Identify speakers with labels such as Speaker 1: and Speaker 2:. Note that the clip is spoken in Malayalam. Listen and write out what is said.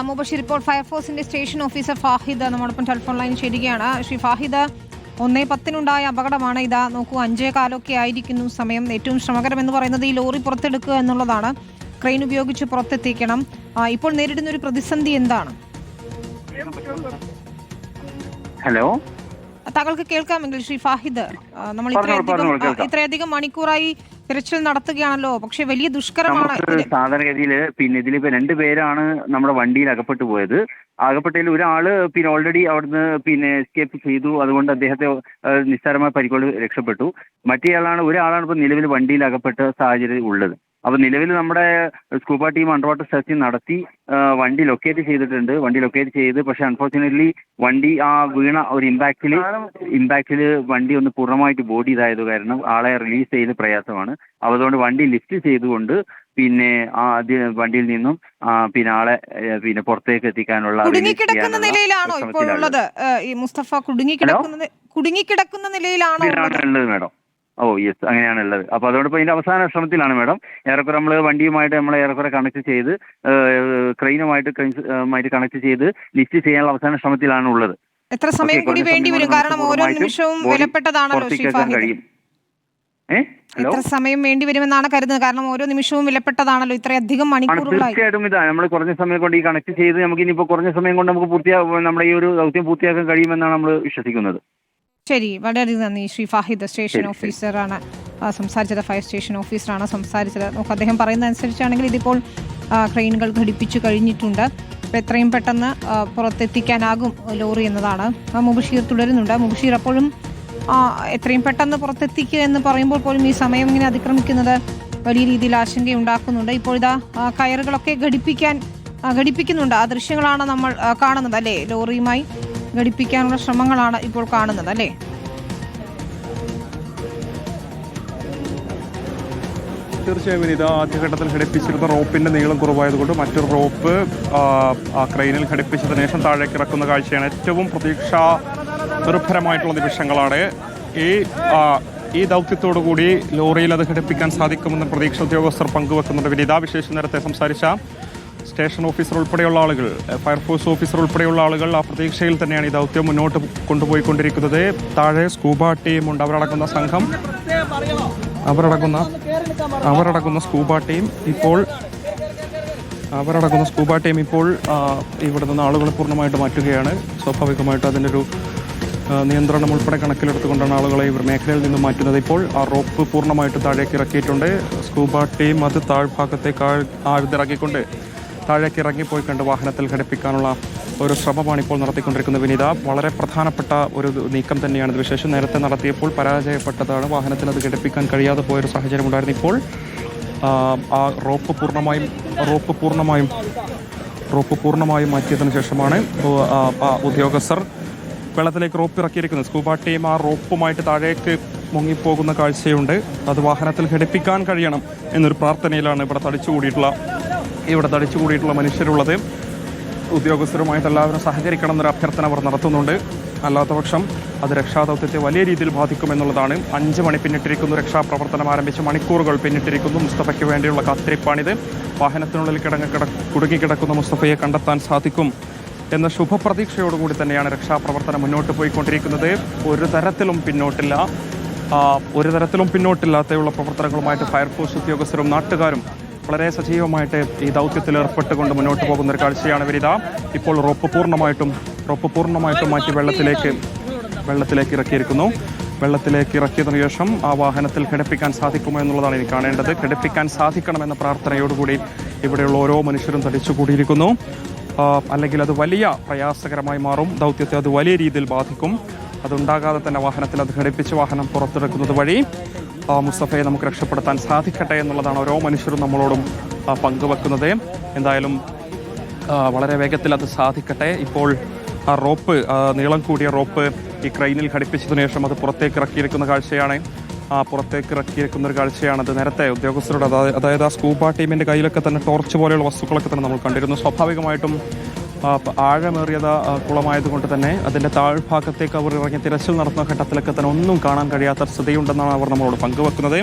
Speaker 1: മുബഷിർ, ഇപ്പോൾ ഫയർഫോഴ്സിന്റെ സ്റ്റേഷൻ ഓഫീസർ ഫാഹിദ് നമ്മോടൊപ്പം ടെലിഫോൺ ലൈനിൽ ചേരുകയാണ്. ശ്രീ ഫാഹിദ്, 1:10 അപകടമാണ്. ഇതാ നോക്കൂ, 5:15 ആയിരിക്കുന്നു സമയം. ഏറ്റവും ശ്രമകരം എന്ന് പറയുന്നത് ഈ ലോറി പുറത്തെടുക്കുക എന്നുള്ളതാണ്. ക്രെയിൻ ഉപയോഗിച്ച് പുറത്തെത്തിക്കണം. ഇപ്പോൾ നേരിടുന്ന ഒരു പ്രതിസന്ധി എന്താണ്?
Speaker 2: ഹലോ,
Speaker 1: താങ്കൾക്ക് കേൾക്കാമെങ്കിൽ ശ്രീ ഫാഹിദ്, നമ്മൾ ഇത്രയധികം മണിക്കൂറായി തിരച്ചിൽ നടത്തുകയാണല്ലോ, പക്ഷെ വലിയ ദുഷ്കരമാണ്.
Speaker 2: സാധാരണഗതിയിൽ ഇതിലിപ്പോ 2 പേരാണ് നമ്മുടെ വണ്ടിയിൽ അകപ്പെട്ടു പോയത്. അകപ്പെട്ടതിൽ ഒരാള് ഓൾറെഡി അവിടുന്ന് എസ്കേപ്പ് ചെയ്തു. അതുകൊണ്ട് അദ്ദേഹത്തെ നിസ്സാരമായ പരിക്കുകൾ രക്ഷപ്പെട്ടു. ഒരാളാണ് ഇപ്പൊ നിലവിൽ വണ്ടിയിൽ അകപ്പെട്ട സാഹചര്യം ഉള്ളത്. അപ്പൊ നിലവിൽ നമ്മുടെ scuba team under water searching നടത്തി വണ്ടി ലൊക്കേറ്റ് ചെയ്തിട്ടുണ്ട്. വണ്ടി ലൊക്കേറ്റ് ചെയ്ത്, പക്ഷെ അൺഫോർച്ചുനേറ്റ്ലി വണ്ടി വീണ ഒരു ഇമ്പാക്റ്റില് വണ്ടി ഒന്ന് പൂർണ്ണമായിട്ട് ബോഡി ഇതായത് കാരണം ആളെ റിലീസ് ചെയ്ത് പ്രയാസമാണ്. അതുകൊണ്ട് വണ്ടി ലിഫ്റ്റ് ചെയ്തുകൊണ്ട് വണ്ടിയിൽ നിന്നും ആളെ പുറത്തേക്ക് എത്തിക്കാനുള്ള
Speaker 1: കുടുങ്ങിക്കിടക്കുന്ന നിലയിലാണോ ഇപ്പോൾ ഉള്ളത്? ഈ മുസ്തഫ കുടുങ്ങിക്കിടക്കുന്ന നിലയിലാണോ
Speaker 2: ഉള്ളത് മാഡം? ഓ യെസ്, അങ്ങനെയാണുള്ളത്. അപ്പോൾ അതോടൊപ്പം ഇതിന്റെ അവസാന ശ്രമത്തിലാണ് മാഡം. ഏറെക്കുറെ നമ്മൾ വണ്ടിയുമായിട്ട് ഏറെക്കുറെ കണക്ട് ചെയ്ത് ക്രെയിനുമായിട്ട് കണക്ട് ചെയ്ത് ലിഫ്റ്റ് ചെയ്യാനുള്ള അവസാന ശ്രമത്തിലാണ് ഉള്ളത്.
Speaker 1: എത്ര സമയം കൂടി വേണ്ടി വരും? കാരണം ഓരോ നിമിഷവും വിലപ്പെട്ടതാണല്ലോ കഴിയും. എത്ര സമയം വേണ്ടി വരുമെന്നാണ് കരുതുന്നത്? കാരണം ഓരോ നിമിഷവും വിലപ്പെട്ടതാണല്ലോ, ഇത്രയധികം മണിക്കൂറുകളായി.
Speaker 2: തീർച്ചയായിട്ടും ഇതാണ് നമ്മൾ കുറഞ്ഞ സമയം കൊണ്ട് ഈ കണക്ട് ചെയ്ത് നമുക്ക് ഇനിയിപ്പോൾ കുറഞ്ഞ സമയം കൊണ്ട് നമുക്ക് നമ്മുടെ ഈ ഒരു ദൗത്യം പൂർത്തിയാക്കാൻ കഴിയുമെന്നാണ് നമ്മൾ വിശ്വസിക്കുന്നത്.
Speaker 1: ശരി, വളരെ നന്ദി. ശ്രീ ഫാഹിദ്, സ്റ്റേഷൻ ഓഫീസറാണ് സംസാരിച്ചത്. ഫയർ സ്റ്റേഷൻ ഓഫീസറാണ് സംസാരിച്ചത്. നമുക്ക് അദ്ദേഹം പറയുന്ന അനുസരിച്ചാണെങ്കിൽ ഇതിപ്പോൾ ക്രെയിനുകൾ ഘടിപ്പിച്ചു കഴിഞ്ഞിട്ടുണ്ട്. അപ്പോൾ എത്രയും പെട്ടെന്ന് പുറത്തെത്തിക്കാനാകും ലോറി എന്നതാണ്. മുബഷീർ തുടരുന്നുണ്ട്. മുബഷീർ, അപ്പോഴും എത്രയും പെട്ടെന്ന് പുറത്തെത്തിക്കുക എന്ന് പറയുമ്പോൾ പോലും ഈ സമയം ഇങ്ങനെ അതിക്രമിക്കുന്നത് വലിയ രീതിയിൽ ആശങ്കയുണ്ടാക്കുന്നുണ്ട്. ഇപ്പോൾ ഇതാ കയറുകളൊക്കെ ഘടിപ്പിക്കുന്നുണ്ട്. ആ ദൃശ്യങ്ങളാണ് നമ്മൾ കാണുന്നത് അല്ലേ? ലോറിയുമായി ഘടിപ്പിക്കാനുള്ള ശ്രമങ്ങളാണ് ഇപ്പോൾ കാണുന്നത് അല്ലേ?
Speaker 3: തീർച്ചയായും ഇത് ആദ്യഘട്ടത്തിൽ ഘടിപ്പിച്ചിരുന്ന റോപ്പിന്റെ നീളം കുറവായതുകൊണ്ട് മറ്റൊരു റോപ്പ് ക്രെയിനിൽ ഘടിപ്പിച്ചതിന് ശേഷം താഴേക്ക് ഇറക്കുന്ന കാഴ്ചയാണ്. ഏറ്റവും പ്രതീക്ഷാ നിർഭരമായിട്ടുള്ള നിമിഷങ്ങളാണ്. ഈ ദൗത്യത്തോടു കൂടി ലോറിയിൽ അത് ഘടിപ്പിക്കാൻ സാധിക്കുമെന്ന് പ്രതീക്ഷ ഉദ്യോഗസ്ഥർ പങ്കുവെക്കുന്നുണ്ട്. വിനീത, വിശേഷം നേരത്തെ സംസാരിച്ച സ്റ്റേഷൻ ഓഫീസർ ഉൾപ്പെടെയുള്ള ആളുകൾ, ഫയർഫോഴ്സ് ഓഫീസർ ഉൾപ്പെടെയുള്ള ആളുകൾ ആ പ്രതീക്ഷയിൽ തന്നെയാണ് ഈ ദൗത്യം മുന്നോട്ട് കൊണ്ടുപോയിക്കൊണ്ടിരിക്കുന്നത്. താഴെ സ്കൂബ ടീമുണ്ട്. അവരടങ്ങുന്ന സംഘം, അവരടങ്ങുന്ന സ്കൂബ ടീം ഇപ്പോൾ ഇവിടെ നിന്ന് ആളുകളെ പൂർണ്ണമായിട്ട് മാറ്റുകയാണ്. സ്വാഭാവികമായിട്ട് അതിൻ്റെ ഒരു നിയന്ത്രണം ഉൾപ്പെടെ കണക്കിലെടുത്തുകൊണ്ടാണ് ആളുകളെ ഇവർ മേഖലയിൽ നിന്ന് മാറ്റുന്നത്. ഇപ്പോൾ ആ റോപ്പ് പൂർണ്ണമായിട്ട് താഴേക്ക് ഇറക്കിയിട്ടുണ്ട്. സ്കൂബ ടീം അത് താഴ്ഭാഗത്തേക്ക് ആഴ്ന്നിറക്കിക്കൊണ്ട് താഴേക്ക് ഇറങ്ങിപ്പോയി കണ്ട് വാഹനത്തിൽ ഘടിപ്പിക്കാനുള്ള ഒരു ശ്രമമാണ് ഇപ്പോൾ നടത്തിക്കൊണ്ടിരിക്കുന്നത്. വിനീത, വളരെ പ്രധാനപ്പെട്ട ഒരു നീക്കം തന്നെയാണ് ഇത്. വിശേഷം നേരത്തെ നടത്തിയപ്പോൾ പരാജയപ്പെട്ടതാണ്. വാഹനത്തിൽ അത് ഘടിപ്പിക്കാൻ കഴിയാതെ പോയൊരു സാഹചര്യം ഉണ്ടായിരുന്നു. ഇപ്പോൾ ആ റോപ്പ് പൂർണ്ണമായും മാറ്റിയതിനു ശേഷമാണ് ഉദ്യോഗസ്ഥർ വെള്ളത്തിലേക്ക് റോപ്പ് ഇറക്കിയിരിക്കുന്നത്. സ്കൂബ ടീം ആ റോപ്പുമായിട്ട് താഴേക്ക് മുങ്ങിപ്പോകുന്ന കാഴ്ചയുണ്ട്. അത് വാഹനത്തിൽ ഘടിപ്പിക്കാൻ കഴിയണം എന്നൊരു പ്രാർത്ഥനയിലാണ് ഇവിടെ തടിച്ചുകൂടിയിട്ടുള്ള മനുഷ്യരുള്ളത്. ഉദ്യോഗസ്ഥരുമായിട്ട് എല്ലാവരും സഹകരിക്കണം എന്നൊരു അഭ്യർത്ഥന അവർ നടത്തുന്നുണ്ട്. അല്ലാത്തപക്ഷം അത് രക്ഷാദൗത്യത്തെ വലിയ രീതിയിൽ ബാധിക്കുമെന്നുള്ളതാണ്. 5 മണി പിന്നിട്ടിരിക്കുന്നു. രക്ഷാപ്രവർത്തനം ആരംഭിച്ച് മണിക്കൂറുകൾ പിന്നിട്ടിരിക്കുന്നു. മുസ്തഫയ്ക്ക് വേണ്ടിയുള്ള കാത്തിരിപ്പാണിത്. വാഹനത്തിനുള്ളിൽ കുടുങ്ങിക്കിടക്കുന്ന മുസ്തഫയെ കണ്ടെത്താൻ സാധിക്കും എന്ന ശുഭപ്രതീക്ഷയോടുകൂടി തന്നെയാണ് രക്ഷാപ്രവർത്തനം മുന്നോട്ട് പോയിക്കൊണ്ടിരിക്കുന്നത്. ഒരു തരത്തിലും പിന്നോട്ടില്ലാതെയുള്ള പ്രവർത്തനങ്ങളുമായിട്ട് ഫയർഫോഴ്സ് ഉദ്യോഗസ്ഥരും നാട്ടുകാരും വളരെ സജീവമായിട്ട് ഈ ദൗത്യത്തിൽ ഏർപ്പെട്ടുകൊണ്ട് മുന്നോട്ട് പോകുന്ന ഒരു കാഴ്ചയാണ് വരിക. ഇപ്പോൾ റോപ്പ് പൂർണ്ണമായിട്ടും മാറ്റി വെള്ളത്തിലേക്ക് ഇറക്കിയിരിക്കുന്നു. വെള്ളത്തിലേക്ക് ഇറക്കിയതിനു ശേഷം ആ വാഹനത്തിൽ ഘടിപ്പിക്കാൻ സാധിക്കുമോ എന്നുള്ളതാണ് ഇനി കാണേണ്ടത്. ഘടിപ്പിക്കാൻ സാധിക്കണമെന്ന പ്രാർത്ഥനയോടുകൂടി ഇവിടെയുള്ള ഓരോ മനുഷ്യരും തടിച്ചുകൂടിയിരിക്കുന്നു. അല്ലെങ്കിൽ അത് വലിയ പ്രയാസകരമായി മാറും. ദൗത്യത്തെ അത് വലിയ രീതിയിൽ ബാധിക്കും. അതുണ്ടാകാതെ തന്നെ വാഹനത്തിൽ അത് ഘടിപ്പിച്ച് വാഹനം പുറത്തെടുക്കുന്നത് വഴി മുസ്തഫയെ നമുക്ക് രക്ഷപ്പെടുത്താൻ സാധിക്കട്ടെ എന്നുള്ളതാണ് ഓരോ മനുഷ്യരും നമ്മളോടും പങ്കുവെക്കുന്നത്. എന്തായാലും വളരെ വേഗത്തിൽ അത് സാധിക്കട്ടെ. ഇപ്പോൾ ആ റോപ്പ്, നീളം കൂടിയ റോപ്പ് ഈ ക്രെയിനിൽ ഘടിപ്പിച്ചതിനു ശേഷം അത് പുറത്തേക്ക് ഇറക്കിയിരിക്കുന്ന കാഴ്ചയാണ്. ഒരു കാഴ്ചയാണത്. നേരത്തെ ഉദ്യോഗസ്ഥരുടെ അതായത് ആ സ്കൂബ ടീമിൻ്റെ കയ്യിലൊക്കെ തന്നെ ടോർച്ച് പോലെയുള്ള വസ്തുക്കളൊക്കെ തന്നെ നമ്മൾ കണ്ടിരുന്നു. സ്വാഭാവികമായിട്ടും ആഴമേറിയത് കുളമായതുകൊണ്ട് തന്നെ അതിൻ്റെ താഴ്ഭാഗത്തേക്ക് അവർ ഇറങ്ങി തിരച്ചിൽ നടത്തുന്ന ഘട്ടത്തിലൊക്കെ തന്നെ ഒന്നും കാണാൻ കഴിയാത്ത സ്ഥിതിയുണ്ടെന്നാണ് അവർ നമ്മളോട് പങ്കുവെക്കുന്നത്.